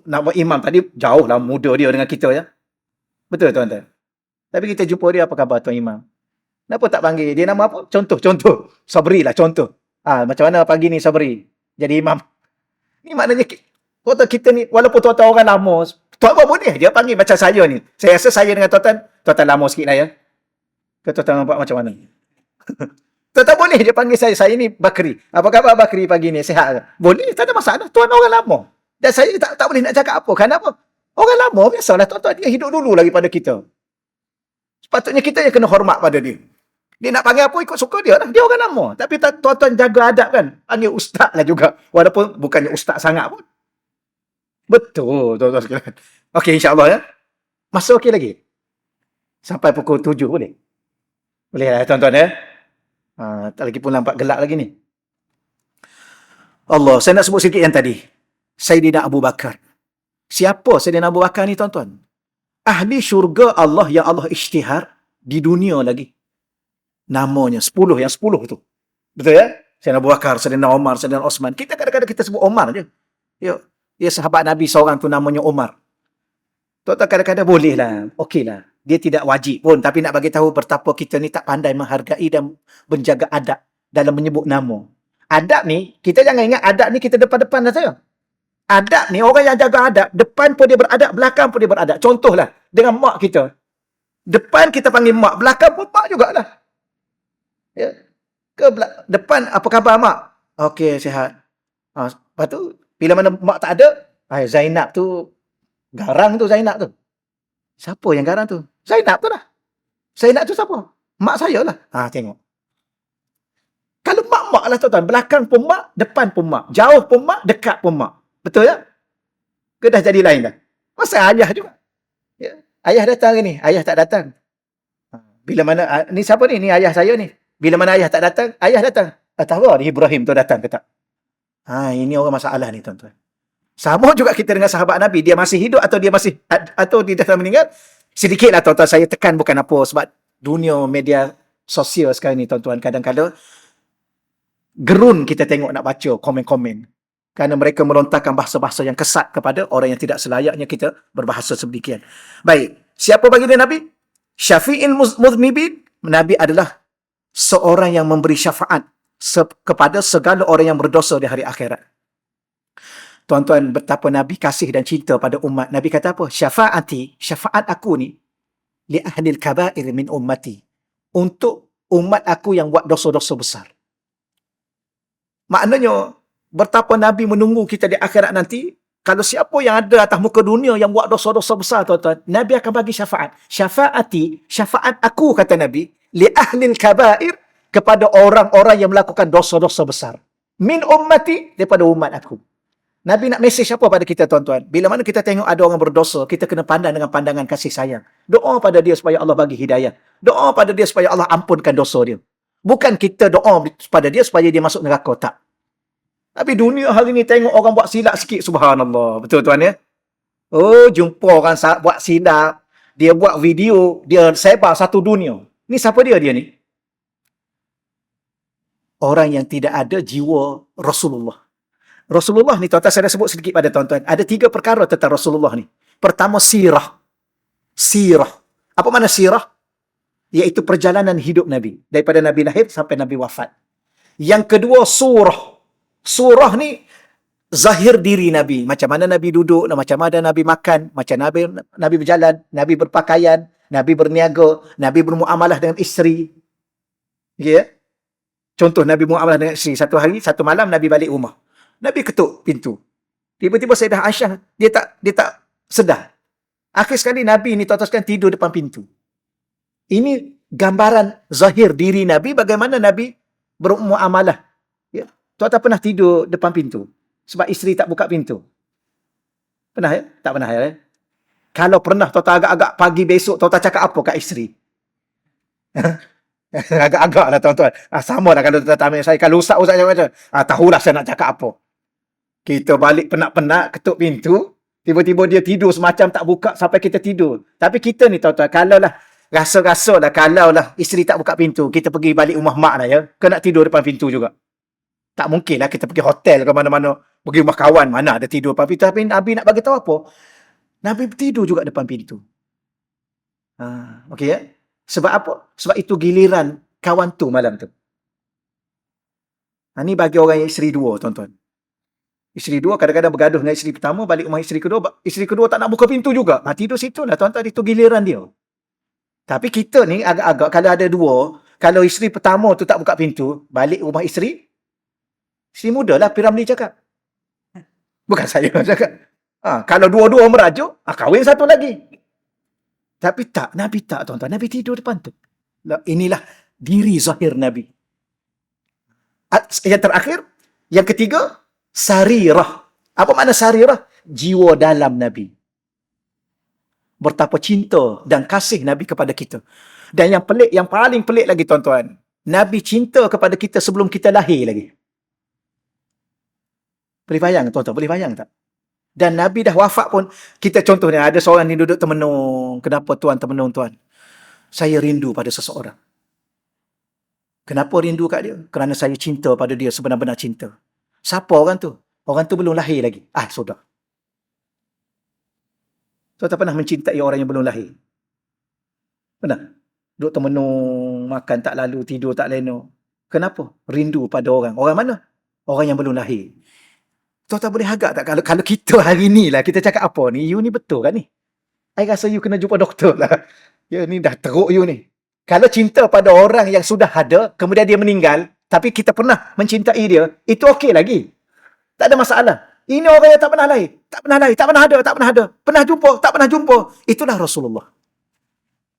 [SPEAKER 1] nama imam tadi jauh lah muda dia dengan kita ya. Betul tuan-tuan. Tapi kita jumpa dia, apa khabar Tuan Imam? Kenapa tak panggil? Dia nama apa? Contoh. Sabri lah contoh. Macam mana pagi ni Sabri? Jadi imam. Ni maknanya kita ni, walaupun tuan-tuan orang lama, tuan-tuan boleh dia panggil macam saya ni. Saya rasa saya dengan tuan-tuan lama sikit lah ya. Tuan-tuan nampak macam mana? Tuan-tuan boleh dia panggil saya ni Bakri. Apa khabar Bakri pagi ni? Sihat ke? Boleh, tak ada masalah. Tuan orang lama. Dan saya tak boleh nak cakap apa. Kenapa? Orang lama biasalah tuan-tuan. Dia hidup dulu lagi pada kita. Sepatutnya kita yang kena hormat pada dia. Dia nak panggil apa, ikut suka dia lah. Dia orang lama. Tapi tuan-tuan jaga adab kan. Panggil ustaz lah juga. Walaupun bukannya ustaz sangat pun. Betul, tuan-tuan sekalian. Okey, insyaAllah ya. Masa okey lagi? Sampai pukul 7 boleh? Boleh lah tuan-tuan ya. Tak lagi pun nampak gelap lagi ni. Allah, saya nak sebut sikit yang tadi. Sayyidina Abu Bakar. Siapa Sayyidina Abu Bakar ni tuan-tuan? Ahli syurga Allah yang Allah isytihar di dunia lagi. Namanya 10, yang 10 tu. Betul ya? Sayyidina Abu Bakar, Sayyidina Omar, Sayyidina Osman. Kita kadang-kadang kita sebut Omar je. Ya, dia sahabat Nabi seorang tu namanya Omar. Tuan-tuan kadang-kadang boleh lah. Okey lah. Dia tidak wajib pun. Tapi nak bagi tahu betapa kita ni tak pandai menghargai dan menjaga adab dalam menyebut nama. Adab ni, kita jangan ingat adab ni kita depan-depan dah saya. Adab ni, orang yang jaga adab, depan pun dia beradab, belakang pun dia beradab. Contohlah, dengan mak kita. Depan kita panggil mak, belakang pun mak jugalah. Ya. Depan, apa khabar mak? Okey, sihat. Lepas tu, bila mana mak tak ada, Zainab tu, garang tu Zainab tu. Siapa yang garang tu? Zainab tu lah. Zainab tu siapa? Mak saya lah. Tengok. Kalau mak-mak lah tuan-tuan. Belakang pun mak, depan pun mak. Jauh pun mak, dekat pun mak. Betul ya? Ke dah jadi lain dah? Masa ayah juga. Ya. Ayah datang ke ni? Ayah tak datang. Bila mana, ni siapa ni? Ni ayah saya ni. Bila mana ayah tak datang, ayah datang. Tahu ni Ibrahim tu datang ke tak? Ini orang masalah ni tuan-tuan. Sama juga kita dengan sahabat Nabi. Dia masih hidup atau dia dah meninggal. Sedikitlah tuan-tuan, saya tekan bukan apa. Sebab dunia media sosial sekarang ni tuan-tuan, kadang-kadang gerun kita tengok nak baca komen-komen. Kerana mereka merontakkan bahasa-bahasa yang kesat kepada orang yang tidak selayaknya kita berbahasa sedemikian. Baik, siapa baginda Nabi? Syafi'il muznibin. Nabi adalah seorang yang memberi syafaat kepada segala orang yang berdosa di hari akhirat. Tuan-tuan, betapa Nabi kasih dan cinta pada umat. Nabi kata apa? Syafaat aku ni, li ahlil kabair min ummati. Untuk umat aku yang buat dosa-dosa besar. Maknanya, betapa Nabi menunggu kita di akhirat nanti, kalau siapa yang ada atas muka dunia yang buat dosa-dosa besar, tuan-tuan, Nabi akan bagi syafaat. Syafaat aku, kata Nabi, li ahlil kabair, kepada orang-orang yang melakukan dosa-dosa besar. Min ummati, daripada umat aku. Nabi nak mesej apa pada kita tuan-tuan? Bila mana kita tengok ada orang berdosa, kita kena pandang dengan pandangan kasih sayang. Doa pada dia supaya Allah bagi hidayah. Doa pada dia supaya Allah ampunkan dosa dia. Bukan kita doa pada dia supaya dia masuk neraka, tak. Tapi dunia hari ni tengok orang buat silap sikit, subhanallah. Betul tuan ya? Jumpa orang buat silap, dia buat video, dia sebar satu dunia. Ni siapa dia ni? Orang yang tidak ada jiwa Rasulullah. Rasulullah ni tuan-tuan, saya dah sebut sedikit pada tuan-tuan. Ada 3 perkara tentang Rasulullah ni. Pertama, sirah. Sirah. Apa makna sirah? Iaitu perjalanan hidup Nabi. Daripada Nabi lahir sampai Nabi wafat. Yang kedua, surah. Surah ni zahir diri Nabi. Macam mana Nabi duduk, macam mana Nabi makan, macam Nabi berjalan, Nabi berpakaian, Nabi berniaga, Nabi bermuamalah dengan isteri. Ya? Contoh Nabi muamalah dengan isteri. Satu hari, satu malam Nabi balik rumah. Nabi ketuk pintu. Tiba-tiba Sayyidah Aisyah, dia tak sedar. Akhir sekali Nabi ni tuan-tuan sekalian tidur depan pintu. Ini gambaran zahir diri Nabi, bagaimana Nabi bermuamalah. Ya? Tuan-tuan pernah tidur depan pintu sebab isteri tak buka pintu? Pernah ya? Tak pernah ya? Kalau pernah, tuan-tuan agak-agak pagi besok, tuan-tuan cakap apa kat isteri? Agak-agak lah tuan-tuan. Sama lah kalau tuan-tuan tanya saya. Kalau ustaz-ustaz macam tahulah saya nak cakap apa. Kita balik penat-penat, ketuk pintu, tiba-tiba dia tidur semacam tak buka sampai kita tidur. Tapi kita ni tuan-tuan, kalau lah rasa-rasa lah, kalau lah isteri tak buka pintu, kita pergi balik rumah mak lah ya, kena tidur depan pintu juga. Tak mungkin lah kita pergi hotel ke mana-mana, pergi rumah kawan, mana ada tidur depan pintu. Tapi Nabi nak bagi tahu apa? Nabi tidur juga depan pintu. Okey ya? Sebab apa? Sebab itu giliran kawan tu malam tu. Ni bagi orang yang isteri dua, tuan-tuan. Isteri dua kadang-kadang bergaduh dengan isteri pertama, balik rumah isteri kedua tak nak buka pintu juga. Tidur situ lah, tuan-tuan, itu giliran dia. Tapi kita ni agak-agak, kalau ada dua, kalau isteri pertama tu tak buka pintu, balik rumah isteri muda lah, Piramli cakap. Bukan saya cakap. Kalau dua-dua merajuk, kahwin satu lagi. Tapi tak, Nabi tak, tuan-tuan. Nabi tidur depan tu. Inilah diri zahir Nabi. Yang terakhir, yang ketiga, sarirah. Apa makna sarirah? Jiwa dalam Nabi. Betapa cinta dan kasih Nabi kepada kita. Dan yang pelik, yang paling pelik lagi tuan-tuan, Nabi cinta kepada kita sebelum kita lahir lagi. Boleh bayang tuan-tuan? Boleh bayang tak? Dan Nabi dah wafat pun, kita contohnya, ada seorang ni duduk termenung. Kenapa tuan termenung tuan? Saya rindu pada seseorang. Kenapa rindu kat dia? Kerana saya cinta pada dia, sebenar-benar cinta. Siapa orang tu? Orang tu belum lahir lagi. Sudah. Tuan-tuan pernah mencintai orang yang belum lahir? Pernah? Duduk termenung, makan tak lalu, tidur tak lena. Kenapa? Rindu pada orang. Orang mana? Orang yang belum lahir. Tuan-tuan boleh agak tak? Kalau kita hari ni lah, kita cakap apa ni? You ni betul kan ni? I rasa you kena jumpa doktor lah. Ya ni dah teruk you ni. Kalau cinta pada orang yang sudah ada, kemudian dia meninggal, tapi kita pernah mencintai dia, itu okey lagi. Tak ada masalah. Ini orang yang tak pernah lahir. Tak pernah lahir. Tak pernah ada. Tak pernah ada. Pernah jumpa. Tak pernah jumpa. Itulah Rasulullah.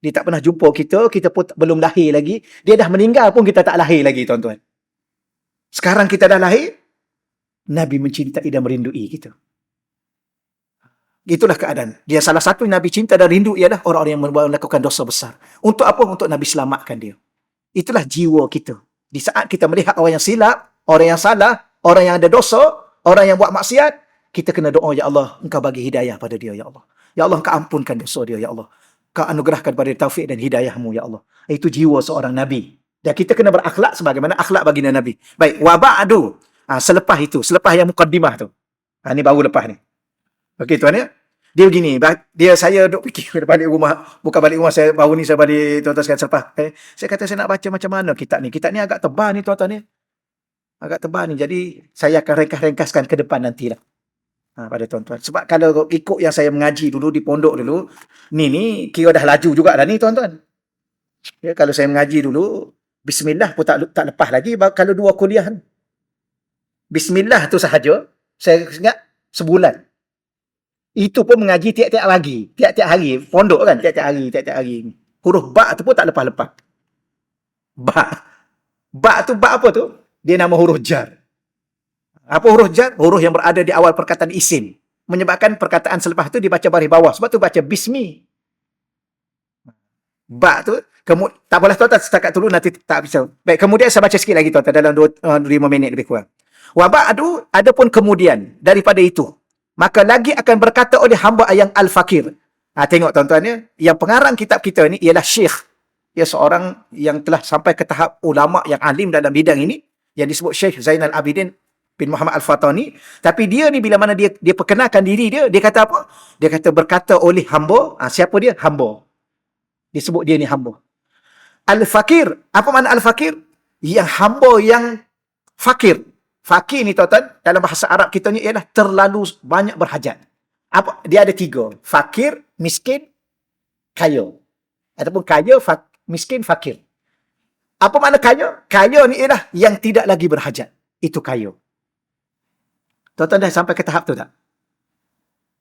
[SPEAKER 1] Dia tak pernah jumpa kita. Kita pun belum lahir lagi. Dia dah meninggal pun kita tak lahir lagi, tuan-tuan. Sekarang kita dah lahir. Nabi mencintai dan merindui kita. Itulah keadaan. Dia salah satu Nabi cinta dan rindu ialah orang-orang yang melakukan dosa besar. Untuk apa? Untuk Nabi selamatkan dia. Itulah jiwa kita. Di saat kita melihat orang yang silap, orang yang salah, orang yang ada dosa, orang yang buat maksiat, kita kena doa, Ya Allah, Engkau bagi hidayah pada dia, Ya Allah. Ya Allah, Engkau ampunkan dosa dia, Ya Allah. Engkau anugerahkan pada dia taufik dan hidayahmu, Ya Allah. Itu jiwa seorang Nabi. Dan kita kena berakhlak sebagaimana akhlak baginda Nabi. Baik, wa ba'du. Selepas itu, selepas yang mukaddimah tu. Ni baru lepas ni. Okey tuan ya. Dia begini, saya duk fikir balik rumah, bukan balik rumah, saya baru ni saya balik tuan-tuan sekalian selepas. Saya kata saya nak baca macam mana kitab ni. Kitab ni agak tebal ni tuan-tuan ni. Agak tebal ni. Jadi saya akan ringkas-ringkaskan ke depan nantilah. Pada tuan-tuan. Sebab kalau ikut yang saya mengaji dulu di pondok dulu, ni kira dah laju juga dah ni tuan-tuan. Ya, kalau saya mengaji dulu, bismillah pun tak lepas lagi kalau 2 kuliah. Bismillah tu sahaja, saya ingat sebulan. Itu pun mengaji tiap-tiap pagi, tiap-tiap hari. Pondok kan, tiap-tiap hari. Huruf ba' tu pun tak lepas-lepas. Ba' tu, ba' apa tu? Dia nama huruf jar. Apa huruf jar? Huruf yang berada di awal perkataan isim. Menyebabkan perkataan selepas tu dibaca baris bawah. Sebab tu baca bismi. Ba' tu, tak boleh tuan-tuan setakat dulu, nanti tak bisa. Baik, kemudian saya baca sikit lagi tuan-tuan, dalam 5 minit lebih kurang. Wa ba'du, adapun kemudian daripada itu, maka lagi akan berkata oleh hamba yang al-fakir. Tengok tuan-tuan ya, yang pengarang kitab kita ni ialah syekh. Ia seorang yang telah sampai ke tahap ulama yang alim dalam bidang ini, yang disebut Syekh Zainal Abidin bin Muhammad Al-Fatani. Tapi dia ni bila mana dia perkenalkan diri dia, dia kata apa? Dia kata berkata oleh hamba. Siapa dia? Hamba. Dia sebut dia ni hamba. Al-Fakir. Apa makna Al-Fakir? Yang hamba yang fakir. Fakir ni tuan-tuan, dalam bahasa Arab kita ni ialah terlalu banyak berhajat. Dia ada 3. Fakir, miskin, kaya. Ataupun kaya, miskin, fakir. Apa makna kaya? Kaya ni ialah yang tidak lagi berhajat. Itu kaya. Tuan-tuan dah sampai ke tahap tu tak?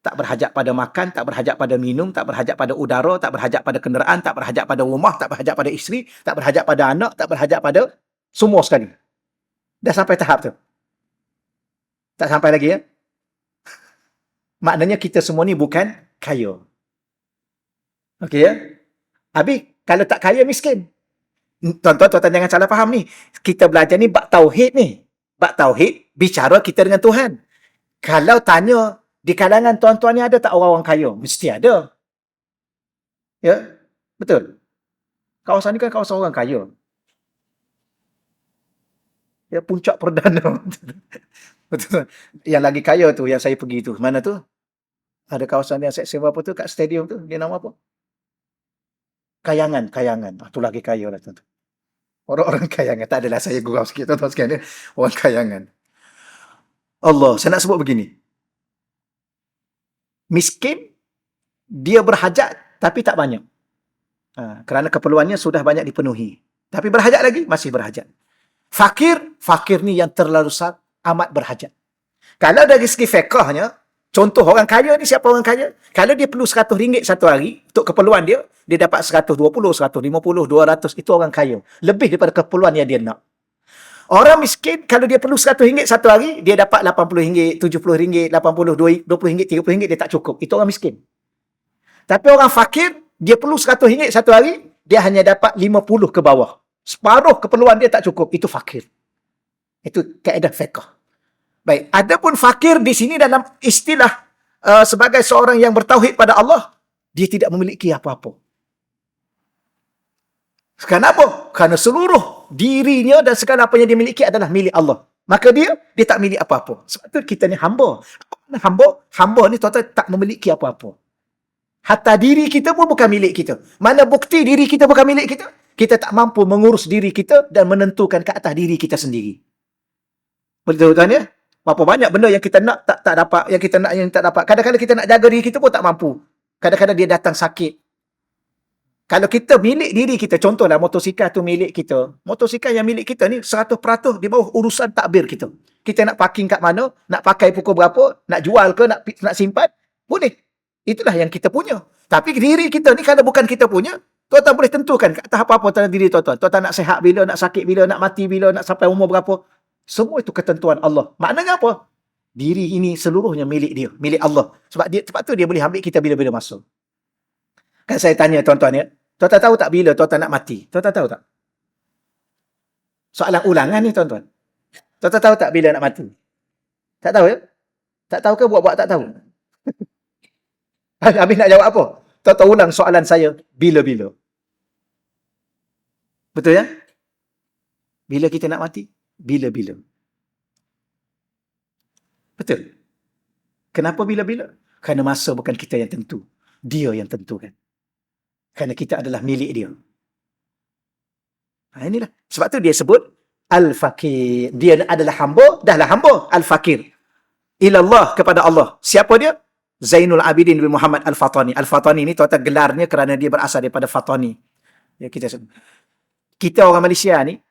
[SPEAKER 1] Tak berhajat pada makan, tak berhajat pada minum, tak berhajat pada udara, tak berhajat pada kenderaan, tak berhajat pada rumah, tak berhajat pada isteri, tak berhajat pada anak, tak berhajat pada semua sekali. Dah sampai tahap tu? Tak sampai lagi ya? Maknanya kita semua ni bukan kaya. Okey ya? Habis, kalau tak kaya, miskin. Tuan-tuan jangan salah faham ni. Kita belajar ni bab tauhid ni. Bab tauhid, bicara kita dengan Tuhan. Kalau tanya, di kalangan tuan-tuan ni ada tak orang-orang kaya? Mesti ada. Ya? Betul? Kawasan ni kan kawasan orang kaya. Ya, puncak perdana. Betul. Yang lagi kaya tu, yang saya pergi tu. Mana tu? Ada kawasan yang saya sewa apa tu, kat stadium tu. Dia nama apa? Kayangan. Tu lagi kaya lah tuan-tuan. Orang-orang kayangan. Tak adalah saya gurau sikit tuan-tuan sekalian. Orang kayangan. Allah, saya nak sebut begini. Miskin, dia berhajat tapi tak banyak. Kerana keperluannya sudah banyak dipenuhi. Tapi berhajat lagi, masih berhajat. Fakir ni yang terlalu amat berhajat. Kalau dari segi fiqhnya, contoh orang kaya ni, siapa orang kaya? Kalau dia perlu RM100 satu hari untuk keperluan dia, dia dapat 120, 150, 200, itu orang kaya. Lebih daripada keperluan yang dia nak. Orang miskin, kalau dia perlu RM100 satu hari, dia dapat RM80, RM70, RM80, RM20, RM30, dia tak cukup. Itu orang miskin. Tapi orang fakir, dia perlu RM100 satu hari, dia hanya dapat 50 ke bawah. Separuh keperluan dia tak cukup. Itu fakir. Itu kaedah fiqh. Baik, adapun fakir di sini dalam istilah sebagai seorang yang bertauhid pada Allah, dia tidak memiliki apa-apa. Kenapa? Kerana seluruh dirinya dan segala apa yang dia miliki adalah milik Allah. Maka dia tak milik apa-apa. Sebab tu kita ni hamba. Hamba ni tuan-tuan tak memiliki apa-apa. Hatta diri kita pun bukan milik kita. Mana bukti diri kita bukan milik kita? Kita tak mampu mengurus diri kita dan menentukan ke atas diri kita sendiri. Betul tuan ya? Berapa banyak benda yang kita nak tak dapat, yang kita nak yang tak dapat. Kadang-kadang kita nak jaga diri kita pun tak mampu. Kadang-kadang dia datang sakit. Kalau kita milik diri kita, contohlah motosikal tu milik kita. Motosikal yang milik kita ni 100% di bawah urusan takbir kita. Kita nak parking kat mana, nak pakai pukul berapa, nak jual ke, nak simpan, boleh. Itulah yang kita punya. Tapi diri kita ni kalau bukan kita punya, tuan-tuan boleh tentukan kat atas apa-apa dalam diri tuan-tuan. Tuan-tuan nak sihat bila, nak sakit bila, nak mati bila, nak sampai umur berapa. Semua itu ketentuan Allah. Maknanya apa? Diri ini seluruhnya milik dia, milik Allah. Sebab tu dia boleh ambil kita bila-bila masa. Kan saya tanya tuan-tuan ya, tuan-tuan tahu tak bila tuan-tuan nak mati? Tuan-tuan tahu tak? Soalan ulangan ni tuan-tuan. Tuan-tuan tahu tak bila nak mati? Tak tahu ya? Tak tahu ke buat-buat tak tahu? Habis nak jawab apa? Tuan-tuan ulang soalan saya, bila-bila. Betul ya? Bila kita nak mati? Bila-bila. Betul. Kenapa bila-bila? Kerana masa bukan kita yang tentu. Dia yang tentukan. Kerana kita adalah milik dia. Inilah. Sebab tu dia sebut Al-Fakir. Dia adalah hamba, dahlah hamba. Al-Fakir. Ilallah, kepada Allah. Siapa dia? Zainul Abidin bin Muhammad Al-Fatani. Al-Fatani ni tuan-tuan gelarnya kerana dia berasal daripada Fatani. Ya, kita orang Malaysia ni,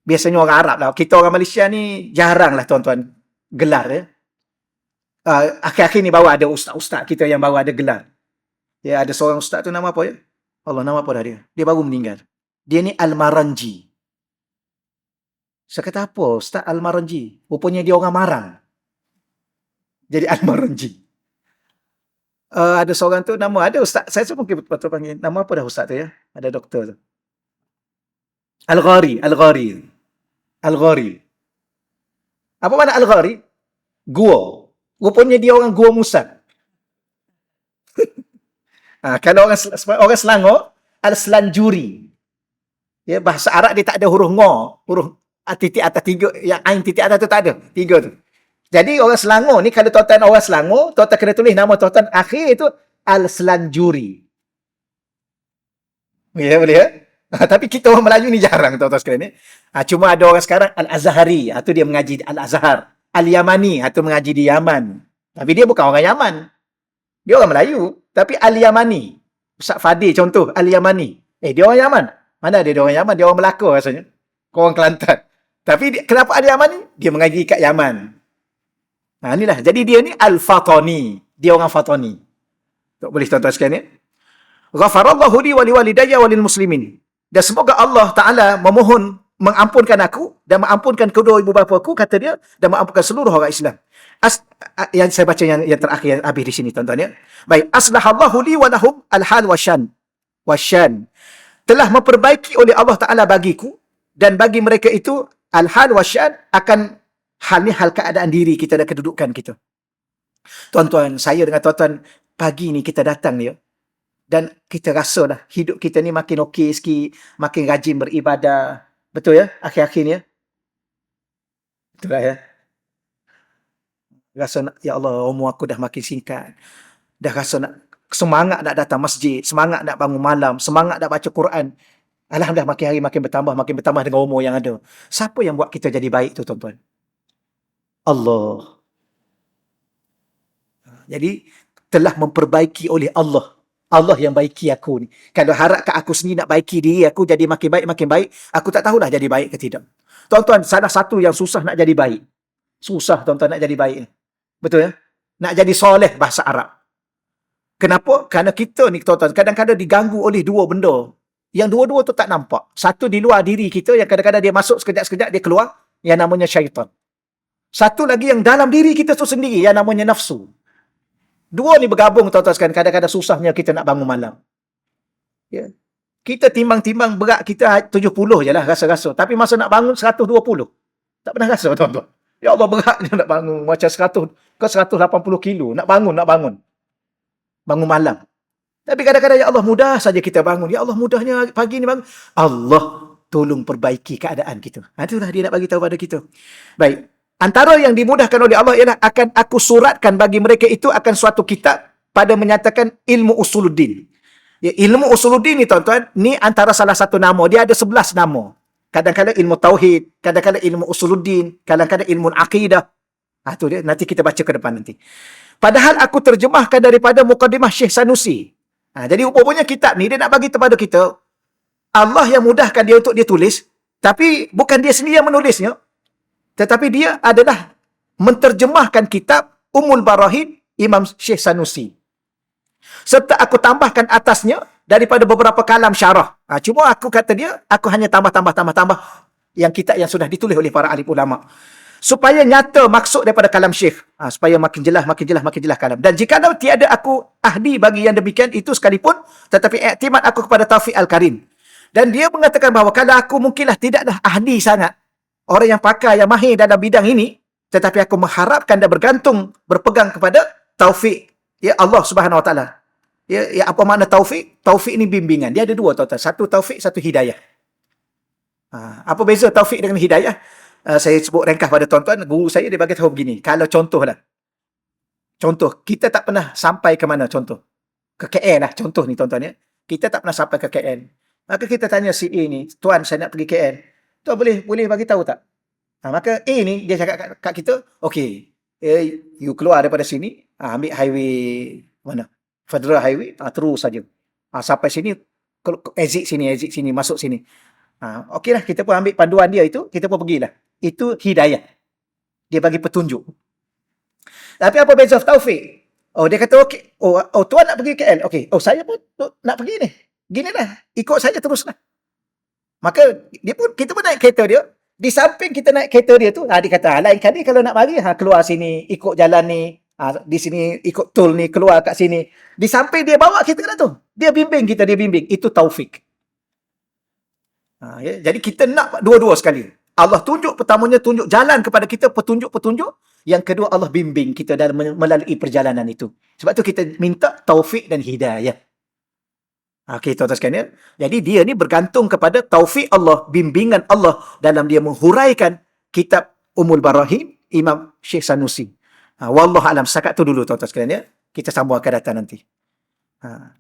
[SPEAKER 1] biasanya orang Arab lah. Kita orang Malaysia ni jarang lah tuan-tuan gelar ya. Akhir-akhir ni baru ada ustaz-ustaz kita yang baru ada gelar. Ya, ada seorang ustaz tu nama apa ya? Allah, nama apa dah dia? Dia baru meninggal. Dia ni Al-Maranji. Saya kata apa? Ustaz Al-Maranji. Rupanya dia orang Marang. Jadi Al-Maranji. Ada seorang tu nama, ada ustaz. Saya mungkin patut panggil. Nama apa dah ustaz tu ya? Ada doktor tu. Al-Ghari. Apa makna Al-Ghari? Gua. Rupanya dia orang Gua Musa. Kalau orang Selangor, Al-Selanjuri. Ya, bahasa Arab dia tak ada huruf ngo, huruf titik atas tiga, yang ain titik atas tu tak ada. Tiga tu. Jadi orang Selangor ni, kalau tuan-tuan orang Selangor, tuan-tuan kena tulis nama tuan-tuan akhir itu Al-Selanjuri. Ya, boleh ya? Tapi kita orang Melayu ni jarang tuan-tuan sekalian ni. Cuma ada orang sekarang Al-Azhari, tu dia mengaji Al-Azhar. Al-Yamani, tu mengaji di Yaman. Tapi dia bukan orang Yaman. Dia orang Melayu, tapi Al-Yamani. Ustaz Fadil contoh, Al-Yamani. Dia orang Yaman. Mana dia orang Yaman? Dia orang Melaka rasanya. Orang Kelantan. Tapi kenapa Al-Yamani? Dia mengaji kat Yaman. Inilah. Jadi dia ni Al-Fatani. Dia orang Fatani. Tak boleh tuan-tuan sekalian ni. Ghafarallahu li wa liwalidayya wa lil muslimin. Dan semoga Allah Ta'ala memohon mengampunkan aku dan mengampunkan kedua ibu bapa aku, kata dia, dan mengampunkan seluruh orang Islam. Yang saya baca yang terakhir, yang habis di sini tuan-tuan ya. Baik, aslahallahu li wa lahum al-hal wasyan. Telah memperbaiki oleh Allah Ta'ala bagiku dan bagi mereka itu al-hal wasyan, akan hal ni hal keadaan diri kita dan kedudukan kita. Tuan-tuan, saya dengan tuan-tuan pagi ni kita datang ni ya. Dan kita rasa dah hidup kita ni makin okey sikit, makin rajin beribadah. Betul ya? Akhir-akhir ni ya? Betul lah ya? Rasa nak, ya Allah, umur aku dah makin singkat. Dah rasa nak, semangat nak datang masjid, semangat nak bangun malam, semangat nak baca Quran. Alhamdulillah makin hari makin bertambah dengan umur yang ada. Siapa yang buat kita jadi baik tu tuan-tuan? Allah. Jadi, telah memperbaiki oleh Allah. Allah yang baiki aku ni. Kalau harap kat aku sendiri nak baiki diri aku jadi makin baik, aku tak tahulah jadi baik ke tidak. Tuan-tuan, salah satu yang susah nak jadi baik. Susah tuan-tuan nak jadi baik. Betul ya? Nak jadi soleh bahasa Arab. Kenapa? Kerana kita ni tuan-tuan, kadang-kadang diganggu oleh dua benda. Yang dua-dua tu tak nampak. Satu di luar diri kita, yang kadang-kadang dia masuk sekejap-sekejap, dia keluar, yang namanya syaitan. Satu lagi yang dalam diri kita tu sendiri, yang namanya nafsu. Dua ni bergabung tuan-tuan sekalian. Kadang-kadang susahnya kita nak bangun malam. Ya. Kita timbang-timbang berat kita 70 je lah rasa-rasa. Tapi masa nak bangun 120. Tak pernah rasa tuan-tuan. Ya Allah, beratnya nak bangun. Macam 100 ke 180 kilo. Nak bangun. Bangun malam. Tapi kadang-kadang ya Allah, mudah saja kita bangun. Ya Allah, mudahnya pagi ni bangun. Allah tolong perbaiki keadaan kita. Itulah dia nak bagi tahu pada kita. Baik. Antara yang dimudahkan oleh Allah ialah akan aku suratkan bagi mereka itu akan suatu kitab pada menyatakan ilmu usuluddin. Ya, ilmu usuluddin ni tuan-tuan, ni antara salah satu nama. Dia ada 11 nama. Kadang-kadang ilmu tauhid, kadang-kadang ilmu usuluddin, kadang-kadang ilmu akidah. Tu dia, nanti kita baca ke depan nanti. Padahal aku terjemahkan daripada Muqaddimah Syekh Sanusi. Jadi rupanya kitab ni dia nak bagi kepada kita, Allah yang mudahkan dia untuk dia tulis, tapi bukan dia sendiri yang menulisnya. Tetapi dia adalah menterjemahkan kitab Ummul Barahin Imam Syekh Sanusi. Serta aku tambahkan atasnya daripada beberapa kalam syarah. Cuma aku kata dia, aku hanya tambah yang kitab yang sudah ditulis oleh para alim ulama. Supaya nyata maksud daripada kalam Syekh. Supaya makin jelas kalam. Dan jika tiada aku ahli bagi yang demikian itu sekalipun, tetapi iktimad aku kepada Taufiq Al-Karim. Dan dia mengatakan bahawa kalau aku mungkinlah tidaklah ahli sangat, orang yang pakar, yang mahir dalam bidang ini, tetapi aku mengharapkan dan berpegang kepada taufik ya Allah Subhanahu Wa Taala. Ya, apa makna taufik? Taufik ni bimbingan. Dia ada dua tuan-tuan. Satu taufik, satu hidayah. Apa beza taufik dengan hidayah? Saya sebut ringkas pada tuan-tuan. Guru saya dia bagi tahu begini. Kalau contoh, kita tak pernah sampai ke mana contoh? Ke KL lah contoh ni tuan-tuan ya. Kita tak pernah sampai ke KL. Maka kita tanya si A ni, tuan saya nak pergi KL. Tuan boleh bagi tahu tak? Maka A ni dia cakap kat kita, okey, you keluar daripada sini, ambil highway mana? Federal Highway, terus saja. Sampai sini, exit sini, masuk sini. Okeylah, kita pun ambil panduan dia itu, kita pun pergilah. Itu hidayah. Dia bagi petunjuk. Tapi apa beza taufik? Dia kata okey. Tuan nak pergi KL. Okey. Saya pun nak pergi ni. Ginilah, ikut saja teruslah. Maka kita pun naik kereta dia. Di samping kita naik kereta dia tu, dia kata, lain kali kalau nak mari, keluar sini, ikut jalan ni, di sini ikut tol ni, keluar kat sini. Di samping dia bawa kita ke tu. Dia bimbing kita, Itu taufik. Ya. Jadi kita nak dua-dua sekali. Allah tunjuk, pertamanya tunjuk jalan kepada kita, petunjuk-petunjuk. Yang kedua, Allah bimbing kita dalam melalui perjalanan itu. Sebab tu kita minta taufik dan hidayah. Okey, tuan-tuan sekalian. Jadi dia ni bergantung kepada taufik Allah, bimbingan Allah dalam dia menghuraikan kitab Ummul Barahim Imam Syekh Sanusi. Wallahu alam. Setakat tu dulu tuan-tuan sekalian ya. Kita sambung akan datang nanti.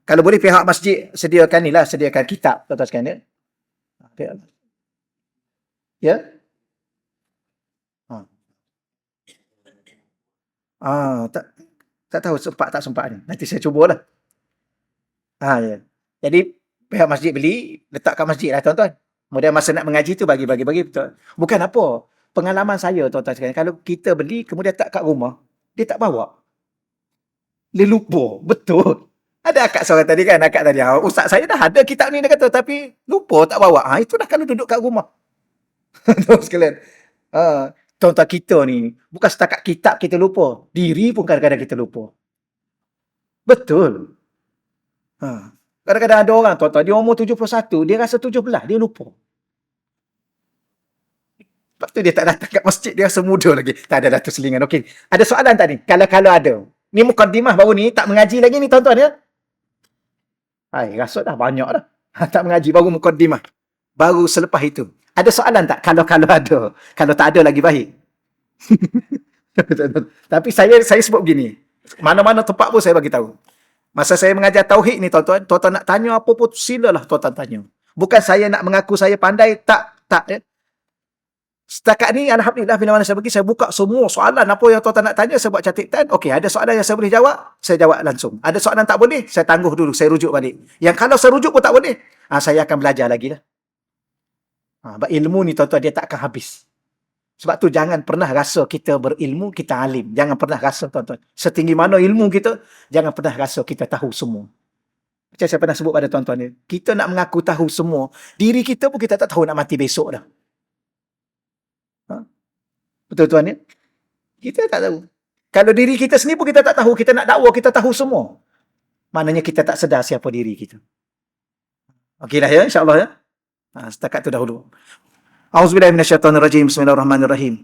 [SPEAKER 1] Kalau boleh pihak masjid sediakan ni lah, sediakan kitab tuan-tuan sekalian ya. Ya? Tak tak tahu sempat tak sempat ni. Nanti saya cubalah. Ya. Jadi pihak masjid beli, letak kat masjid lah tuan-tuan. Kemudian masa nak mengaji tu bagi betul. Bukan apa. Pengalaman saya tuan-tuan sekalian, kalau kita beli kemudian tak kat rumah, dia tak bawa. Dia lupa. Betul. Ada akak seorang tadi kan, akak tadi, ustaz saya dah ada kitab ni, dia kata, tapi lupa tak bawa. Itu dah kalau duduk kat rumah. Tuan sekalian. Tuan-tuan kita ni, bukan setakat kitab kita lupa, diri pun kadang-kadang kita lupa. Betul. Kadang-kadang ada orang, tuan-tuan, dia umur 71, dia rasa 17, dia lupa. Lepas tu dia tak datang kat masjid, dia rasa muda lagi. Tak ada Datuk Selingan. Okey. Ada soalan tadi? Kalau ada. Ni mukaddimah baru ni, tak mengaji lagi ni tuan-tuan ya. Rasa dah banyak dah. Tak mengaji, baru mukaddimah. Baru selepas itu. Ada soalan tak? Kalau ada. Kalau tak ada lagi baik. Tapi saya sebut begini. Mana-mana tempat pun saya bagi tahu. Masa saya mengajar tauhid ni tuan-tuan nak tanya apa pun silalah tuan-tuan tanya. Bukan saya nak mengaku saya pandai, tak ya. Setakat ni alhamdulillah bila mana saya pergi, saya buka semua soalan apa yang tuan-tuan nak tanya, saya buat catatan. Okey, ada soalan yang saya boleh jawab, saya jawab langsung. Ada soalan tak boleh, saya tangguh dulu, saya rujuk balik. Yang kalau saya rujuk pun tak boleh, saya akan belajar lagi lah. Ilmu ni tuan-tuan dia tak akan habis. Sebab tu jangan pernah rasa kita berilmu, kita alim. Jangan pernah rasa tuan-tuan. Setinggi mana ilmu kita, jangan pernah rasa kita tahu semua. Macam saya pernah sebut pada tuan-tuan ni, kita nak mengaku tahu semua, diri kita pun kita tak tahu nak mati besok dah. Betul tuan ya? Kita tak tahu. Kalau diri kita sendiri pun kita tak tahu, kita nak dakwa kita tahu semua. Maknanya kita tak sedar siapa diri kita. Okeylah ya, insya-Allah ya. Setakat tu dahulu. Auzubillahi minasyaitonirrajim. Bismillahirrahmanirrahim.